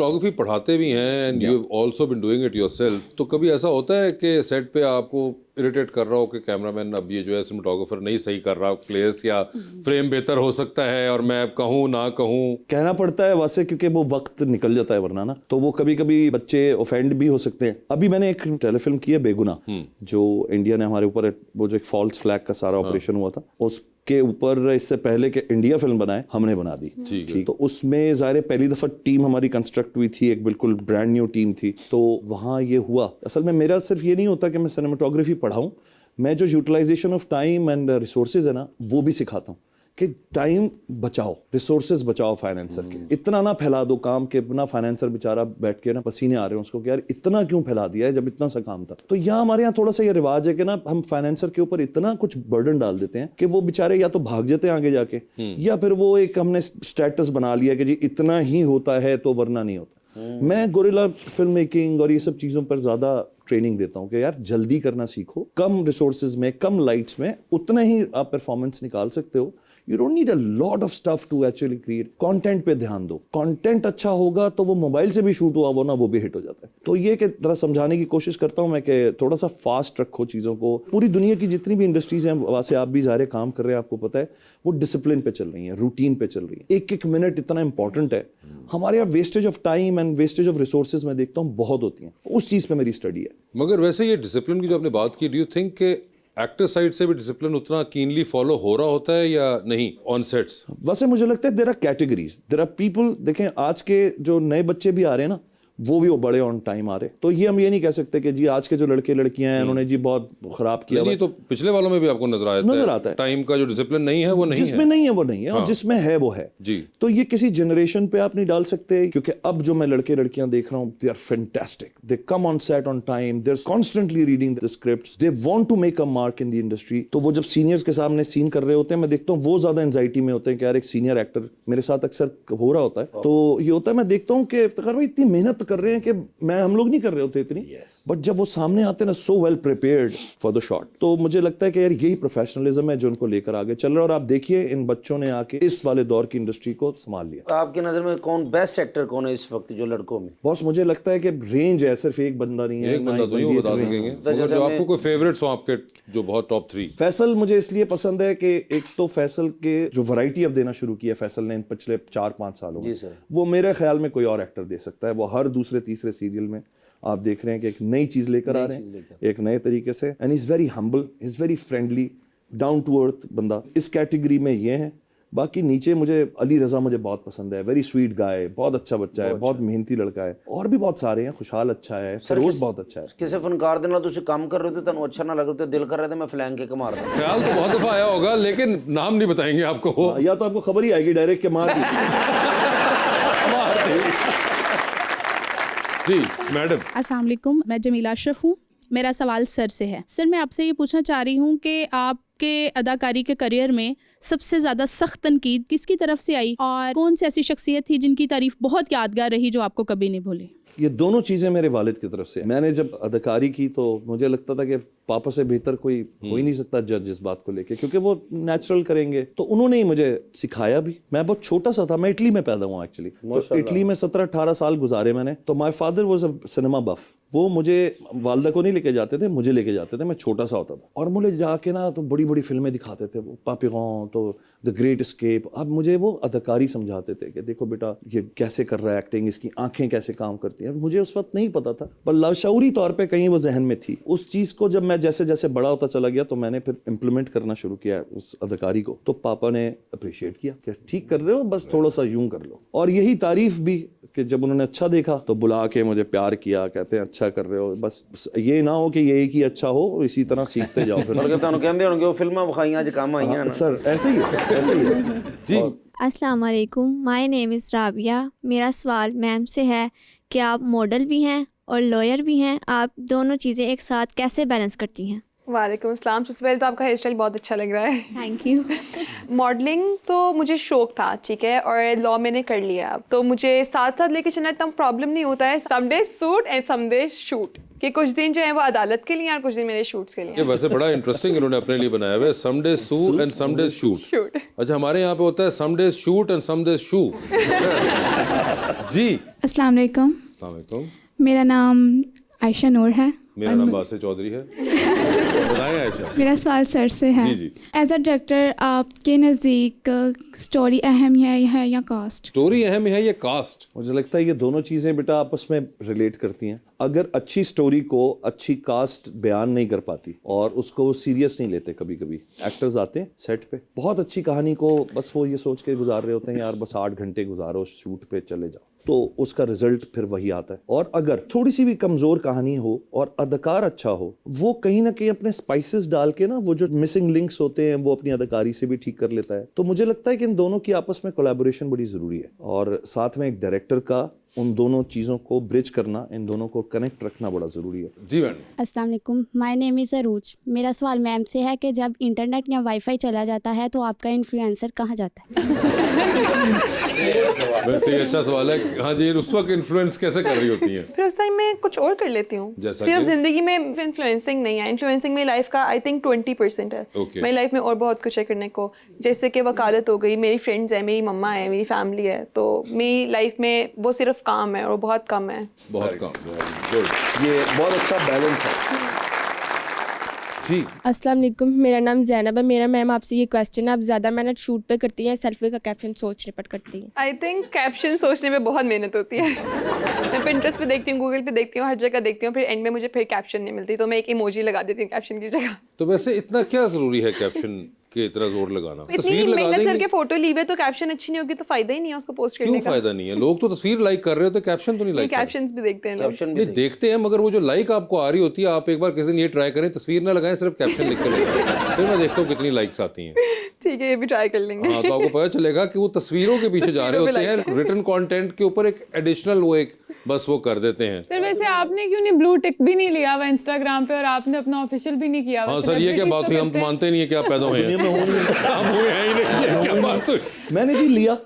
Cinematography पढ़ाते भी हैं and you have also been doing it yourself, तो कभी ऐसा होता है कि सेट पे आपको इरिटेट कर रहा हो कि कैमरामैन अब ये जो है सिनेमेटोग्राफर नहीं सही कर रहा, प्लेस या फ्रेम बेहतर हो सकता है और मैं अब कहूँ ना कहूँ? कहना पड़ता है वैसे, क्योंकि वो वक्त निकल जाता है वरना ना, तो वो कभी कभी बच्चे ऑफेंड भी हो सकते हैं। अभी मैंने एक टेलीफिल्म की है बेगुनाह, जो इंडिया ने हमारे ऊपर वो जो एक फॉल्स फ्लैग का सारा ऑपरेशन हुआ था, उसके ऊपर इससे पहले कि इंडिया फिल्म बनाए हमने बना दी। ठीक, तो उसमें ज़ाहिर पहली दफ़ा टीम हमारी कंस्ट्रक्ट हुई थी, एक बिल्कुल ब्रांड न्यू टीम थी, तो वहाँ ये हुआ। असल में मेरा सिर्फ ये नहीं होता कि मैं सिनेमेटोग्राफी पढ़ाऊँ, मैं जो utilisation of time and resources है ना, वो भी सिखाता हूँ कि टाइम बचाओ, रिसोर्सेज बचाओ फाइनेंसर के। इतना ना फैला दो काम के ना फाइनेंसर बेचारा बैठ के ना पसीने आ रहे हैं उसको कि यार इतना क्यों फैला दिया है जब इतना सा काम था। तो यहाँ हमारे यहाँ थोड़ा सा ये रिवाज है कि ना हम फाइनेंसर के ऊपर इतना कुछ बर्डन डाल देते हैं कि वो बेचारे या तो भाग जाते हैं आगे जाके, या फिर वो एक हमने स्टेटस बना लिया कि जी इतना ही होता है तो वरना नहीं होता। मैं गोरिल्ला फिल्म मेकिंग और ये सब चीज़ों पर ज़्यादा ट्रेनिंग देता हूँ कि यार जल्दी करना सीखो, कम रिसोर्सेज में, कम लाइट्स में उतना ही आप परफॉर्मेंस निकाल सकते हो। You don't need a lot of stuff to actually create. Content पे ध्यान दो, कंटेंट अच्छा होगा तो वो मोबाइल से भी शूट हुआ वो ना वो भी हिट हो जाता है। तो ये कि तरह समझाने की कोशिश करता हूँ मैं कि थोड़ा सा फास्ट रखो चीज़ों को। पूरी दुनिया की जितनी भी इंडस्ट्रीज हैं, वहाँ से आप भी ज़ाहिर काम कर रहे हैं, आपको पता है वो डिसिप्लिन पे चल रही हैं, रूटीन पे चल रही हैं। एक एक मिनट इतना इंपॉर्टेंट है। हमारे यहाँ wastage of time and wastage of resources मैं देखता हूँ बहुत होती हैं, उस चीज़ पे मेरी स्टडी है। मगर वैसे ये डिसिप्लिन की जो आपने बात की, डू यू थिंक के एक्टर साइड से भी डिसिप्लिन उतना कीनली फॉलो हो रहा होता है या नहीं ऑन सेट्स? वैसे मुझे लगता है there are categories, there are people. देखें आज के जो नए बच्चे भी आ रहे हैं ना, वो भी वो बड़े ऑन टाइम आ रहे। तो ये हम ये नहीं कह सकते कि जी आज के जो लड़के लड़कियां हैं उन्होंने जी बहुत खराब किया। नहीं, तो पिछले वालों में भी आपको नजर आता है टाइम का जो डिसिप्लिन नहीं है वो नहीं है, जिसमें नहीं है वो नहीं है, और जिसमें है वो है जी। तो ये किसी जनरेशन पे आप नहीं डाल सकते, क्योंकि अब जो मैं लड़के लड़कियां देख रहा हूँ, they are fantastic, they come on set on time, they are constantly reading the scripts, they want to make a mark in the industry. तो वो जब सीनियर्स के सामने सीन कर रहे होते हैं, मैं देखता हूँ वो ज्यादा एंजाइटी में होते हैं कि यार एक सीनियर एक्टर मेरे साथ अक्सर हो रहा होता है। तो ये होता है, मैं देखता हूँ कि इफ्तिखार भाई इतनी मेहनत कर रहे हैं कि हम लोग नहीं कर रहे होते इतनी, बट जब वो सामने आते हैं ना, so well prepared for the shot. तो मुझे लगता है कि यार यही प्रोफेशनलिज्म है जो उनको लेकर आगे चल रहा है। और आप देखिए इन बच्चों ने आके इस वाले दौर की इंडस्ट्री को संभाल लिया। आपकी नजर में कौन बेस्ट एक्टर कौन है इस वक्त जो लड़कों में? बॉस मुझे लगता है कि रेंज है, सिर्फ एक बंदा नहीं है, एक बंदा तो नहीं बता सकेंगे, मगर जो आपको कोई फेवरेट्स हो आपके जो बहुत टॉप 3? फैसल मुझे इसलिए पसंद है कि एक तो फैसल के जो वैरायटी अब देना शुरू किया फैसल ने इन पिछले 4-5 सालों में, वो मेरे ख्याल में कोई और एक्टर दे सकता है। वो हर दूसरे तीसरे सीरियल में आप देख रहे हैं कि एक नई चीज लेकर आ रहे हैं, एक नए तरीके से। And is very humble, is very friendly, down to earth बंदा। इस कैटेगरी में ये है। बाकी नीचे मुझे अली रजा मुझे बहुत पसंद है, वेरी स्वीट गाय, बहुत अच्छा बच्चा है, बहुत मेहनती लड़का है। और भी बहुत सारे हैं, खुशहाल अच्छा है, फरोज बहुत अच्छा है। किसी फनकार दे नाल तुसी काम कर रहे थे, तन्नू अच्छा ना लग रहा, दिल कर रहा था मैं फ्लैंक के मार दूं। ख्याल तो बहुत दफा आया होगा, लेकिन नाम नहीं बताएंगे आपको। या तो आपको खबर ही आएगी डायरेक्ट के मार दी। जी मैडम। अस्सलाम वालेकुम, मैं जमीला अशरफ हूँ। मेरा सवाल सर से है। सर मैं आपसे ये पूछना चाह रही हूँ कि आपके अदाकारी के करियर में सबसे ज़्यादा सख्त तनकीद किसकी तरफ से आई, और कौन सी ऐसी शख्सियत थी जिनकी तारीफ बहुत यादगार रही जो आपको कभी नहीं भूली? ये दोनों चीज़ें मेरे वालिद की तरफ से। मैंने जब अदाकारी की तो मुझे लगता था कि पापा से बेहतर कोई हो ही नहीं सकता जज इस बात को लेके, क्योंकि वो नेचुरल करेंगे। तो उन्होंने ही मुझे सिखाया भी। मैं बहुत छोटा सा था, मैं इटली में पैदा हुआ एक्चुअली, तो इटली में 17-18 साल गुजारे मैंने। तो my father was a cinema buff. वो मुझे वालदा को नहीं लेके जाते थे, मुझे लेके जाते थे, मैं छोटा सा होता था। और मुझे जाके ना तो बड़ी बड़ी फिल्में दिखाते थे, वो पापीगॉन, तो द ग्रेट एस्केप। अब मुझे वो अदाकारी समझाते थे कि देखो बेटा ये कैसे कर रहा है एक्टिंग, इसकी आंखें कैसे काम करती हैं। मुझे उस वक्त नहीं पता था, पर लाशऊरी तौर पे कहीं वो जहन में थी। उस चीज़ को जब मैं जैसे जैसे बड़ा होता चला गया तो मैंने फिर इम्प्लीमेंट करना शुरू किया उस अदाकारी को। तो पापा ने अप्रिशिएट किया कि ठीक कर रहे हो, बस थोड़ा सा यूं कर लो। और यही तारीफ भी कि जब उन्होंने अच्छा देखा तो बुला के मुझे प्यार किया, कहते हैं अच्छा कर रहे हो, बस ये ना हो कि ये एक ही अच्छा हो, और इसी तरह सीखते जाओ। फिर कहते होंगे वो फिल्में विखाइयां जो काम आईयां ना सर, ऐसे ही है जी। अस्सलाम वालेकुम, माय नेम इज़ राबिया। मेरा सवाल मैम से है कि आप मॉडल भी हैं और लॉयर भी हैं, आप दोनों चीज़ें एक साथ कैसे बैलेंस करती हैं? वालेकुम अस्सलाम। सबसे पहले तो आपका हेयर स्टाइल बहुत अच्छा लग रहा है। Thank you. मॉडलिंग तो मुझे शौक था, ठीक है, और लॉ मैंने कर लिया अब, तो मुझे साथ साथ लेके चलना इतना प्रॉब्लम नहीं होता है। Some day suit and some day shoot, कि कुछ दिन जो है वो अदालत के लिए और कुछ दिन मेरे शूट्स के लिए ये वैसे बड़ा इंटरेस्टिंग इन्होंने अपने लिए बनाया हुआ है, some days sue and some days shoot. Shoot. अच्छा, हमारे यहाँ पे होता है some days shoot and some days shoo. जी, अस्सलाम वालेकुम, अस्सलाम वालेकुम। मेरा नाम आयशा नूर है। मेरा नाम बासित चौधरी है। बताएं आयशा। मेरा सवाल सर से है, जी, जी। एज अ डायरेक्टर आपके नज़दीक स्टोरी अहम है या कास्ट? स्टोरी अहम है या कास्ट? मुझे लगता है ये दोनों चीज़ें बेटा आपस में रिलेट करती हैं। अगर अच्छी स्टोरी को अच्छी कास्ट बयान नहीं कर पाती और उसको वो सीरियस नहीं लेते, कभी कभी एक्टर्स आते हैं सेट पे बहुत अच्छी कहानी को बस वो ये सोच के गुजार रहे होते हैं यार बस 8 घंटे गुजारो शूट पे चले जाओ, तो उसका रिजल्ट फिर वही आता है। और अगर थोड़ी सी भी कमज़ोर कहानी हो और अदाकार अच्छा हो, वो कहीं ना कहीं अपने स्पाइसेस डाल के ना वो जो मिसिंग लिंक्स होते हैं वो अपनी अदाकारी से भी ठीक कर लेता है। तो मुझे लगता है कि इन दोनों की आपस में कोलैबोरेशन बड़ी ज़रूरी है और साथ में एक डायरेक्टर का उन दोनों चीज़ों को ब्रिज करना, इन दोनों को कनेक्ट रखना बड़ा ज़रूरी है। जी मैडम। अस्सलाम वालेकुम, माय नेम इज़ अरूज। मेरा सवाल मैम से है कि जब इंटरनेट या वाईफाई चला जाता है तो आपका इन्फ्लुएंसर कहाँ जाता है? वैसे ये अच्छा सवाल है। हाँ जी, उस वक्त इन्फ्लुएंस कैसे कर रही होती हैं? फिर उस टाइम मैं कुछ और कर लेती हूँ, जैसा सिर्फ कि? जिंदगी में इन्फ्लुएंसिंग नहीं है। इन्फ्लुएंसिंग मेरी लाइफ का आई थिंक 20% है। Okay. मेरी लाइफ में और बहुत कुछ है करने को, जैसे कि वकालत हो गई, मेरी फ्रेंड्स है, मेरी मम्मा है, मेरी फैमिली है। तो मेरी लाइफ में वो सिर्फ काम है और बहुत कम है। बहुत कम। गुड। ये बहुत अच्छा बैलेंस है। जी, अस्सलाम वालेकुम, मेरा नाम ज़ैनब है। मेरा मैम आपसे ये क्वेश्चन है, आप ज़्यादा मेहनत शूट पे करती हैं, सेल्फी का कैप्शन सोचने पर करती हैं? आई थिंक कैप्शन सोचने में बहुत मेहनत होती है। मैं पिंटरेस्ट पे देखती हूँ, गूगल पे देखती हूँ, हर जगह देखती हूँ, फिर एंड में मुझे फिर कैप्शन नहीं मिलती, तो मैं एक इमोजी लगा देती हूँ कैप्शन की जगह। तो वैसे इतना क्या जरूरी है कैप्शन के इतना जोर लगाना? इतनी तस्वीर लगा मेहनत देंगे, करके फोटो ली है तो कैप्शन अच्छी नहीं होगी तो फायदा ही नहीं है उसको पोस्ट क्यों करने का। फायदा नहीं है? लोग तो तस्वीर लाइक कर रहे होते, कैप्शन तो नहीं लाइक कर रहे। कैप्शंस भी देखते हैं लोग। कैप्शन भी नहीं देखते हैं, मगर वो जो लाइक आपको आ रही होती है, आप एक बार किसी दिन ये ट्राई करें, तस्वीर ना लगाएं, सिर्फ कैप्शन लिख के लगाएं, फिर मैं देखता हूँ कितनी लाइक्स आती हैं। ठीक है, ये भी ट्राई कर लेंगे। हाँ, तो आपको पता चलेगा कि वो तस्वीरों के पीछे जा रहे होते हैं, रिटन कंटेंट के ऊपर एक एडिशनल वो एक बस वो कर देते हैं। सर वैसे आपने क्यों नहीं ब्लू टिक भी नहीं लिया हुआ इंस्टाग्राम पे और आपने अपना ऑफिशियल भी नहीं किया हुआ? हाँ सर, ये क्या बात हुई? हम तो मानते नहीं है कि आप पैदा हुए हैं। आप हुए हैं ही नहीं, ये क्या बात हुई? मैंने जी लिया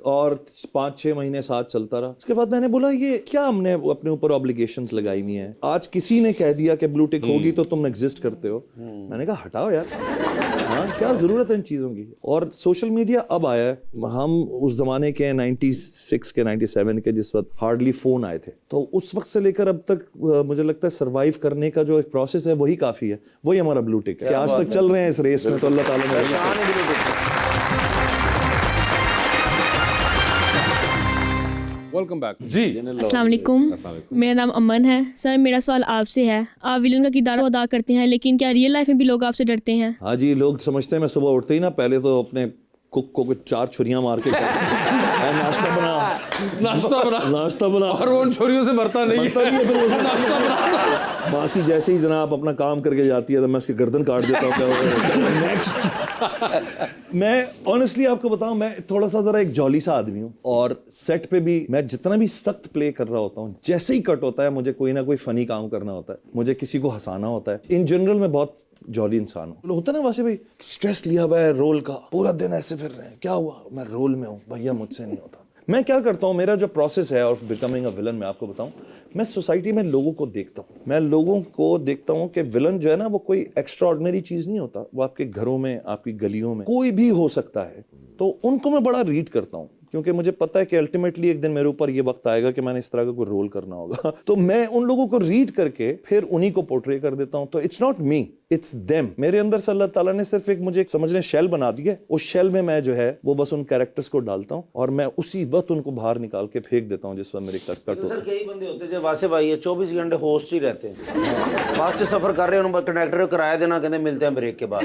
और 5-6 महीने साथ चलता रहा। उसके बाद मैंने बोला ये क्या हमने अपने ऊपर ऑब्लिगेशंस लगाई हुई हैं। आज किसी ने कह दिया कि ब्लू टिक होगी तो तुम एग्जिस्ट करते हो। मैंने कहा हटाओ यार, हाँ क्या ज़रूरत है इन चीज़ों की। और सोशल मीडिया अब आया है, हम उस ज़माने के 96 के 97 के जिस वक्त हार्डली फ़ोन आए थे, तो उस वक्त से लेकर अब तक मुझे लगता है सर्वाइव करने का जो एक प्रोसेस है वही काफ़ी है, वही हमारा ब्लू टिक है कि आज तक चल रहे हैं इस रेस में। तो अल्लाह ताला ने वेलकम बैक। जी, अस्सलाम वालेकुम, मेरा नाम अमन है। सर मेरा सवाल आपसे है, आप विलन का किरदार अदा करते हैं, लेकिन क्या रियल लाइफ में भी लोग आपसे डरते हैं? हाँ जी, लोग समझते हैं मैं सुबह उठते ही ना पहले तो अपने कुक को 4 छुरियां मार के नाश्ता बना और वो उन छोरियों से मरता नहीं है। फिर वो नाश्ता बनाता। मासी जैसे ही जनाब अपना काम करके जाती है तो मैं उसकी गर्दन काट देता हूँ। नेक्स्ट। मैं ऑनेस्टली आपको बताऊं, मैं थोड़ा सा जरा एक जॉली सा आदमी हूँ और सेट पे भी मैं जितना भी सख्त प्ले कर रहा होता हूँ, जैसे ही कट होता है मुझे कोई ना कोई फनी काम करना होता है, मुझे किसी को हंसाना होता है। इन जनरल मैं बहुत जॉली इंसान हूँ। होता ना वैसे भाई स्ट्रेस लिया हुआ है रोल का, पूरा दिन ऐसे फिर रहे हैं, क्या हुआ मैं रोल में हूँ भैया, मुझसे नहीं होता। मैं क्या करता हूँ, मेरा जो प्रोसेस है ऑफ बिकमिंग अ विलन, मैं आपको बताऊँ, मैं सोसाइटी में लोगों को देखता हूँ। मैं लोगों को देखता हूँ कि विलन जो है ना वो कोई एक्स्ट्रा ऑर्डिनरी चीज़ नहीं होता, वो आपके घरों में, आपकी गलियों में कोई भी हो सकता है। तो उनको मैं बड़ा रीड करता हूँ क्योंकि मुझे पता है कि अल्टीमेटली एक दिन मेरे ऊपर ये वक्त आएगा कि मैंने इस तरह का कोई रोल करना होगा। तो मैं उन लोगों को रीड करके फिर उन्हीं को पोर्ट्रे कर देता हूँ। तो it's not me, it's them. मेरे अंदर से अल्लाह ताला ने सिर्फ एक मुझे एक समझने शेल बना दिया, उस शेल में मैं जो है वो बस उन कैरेक्टर्स को डालता हूँ और मैं उसी वक्त उनको बाहर निकाल के फेंक देता हूँ जिस वक्त मेरे कट होता है। सर कई बंदे होते जो वासे भाई 24 घंटे होस्ट ही रहते हैं, बस से सफर कर रहे हैं, उन्होंने कंडक्टर को किराया देना, कहते मिलते हैं ब्रेक के बाद।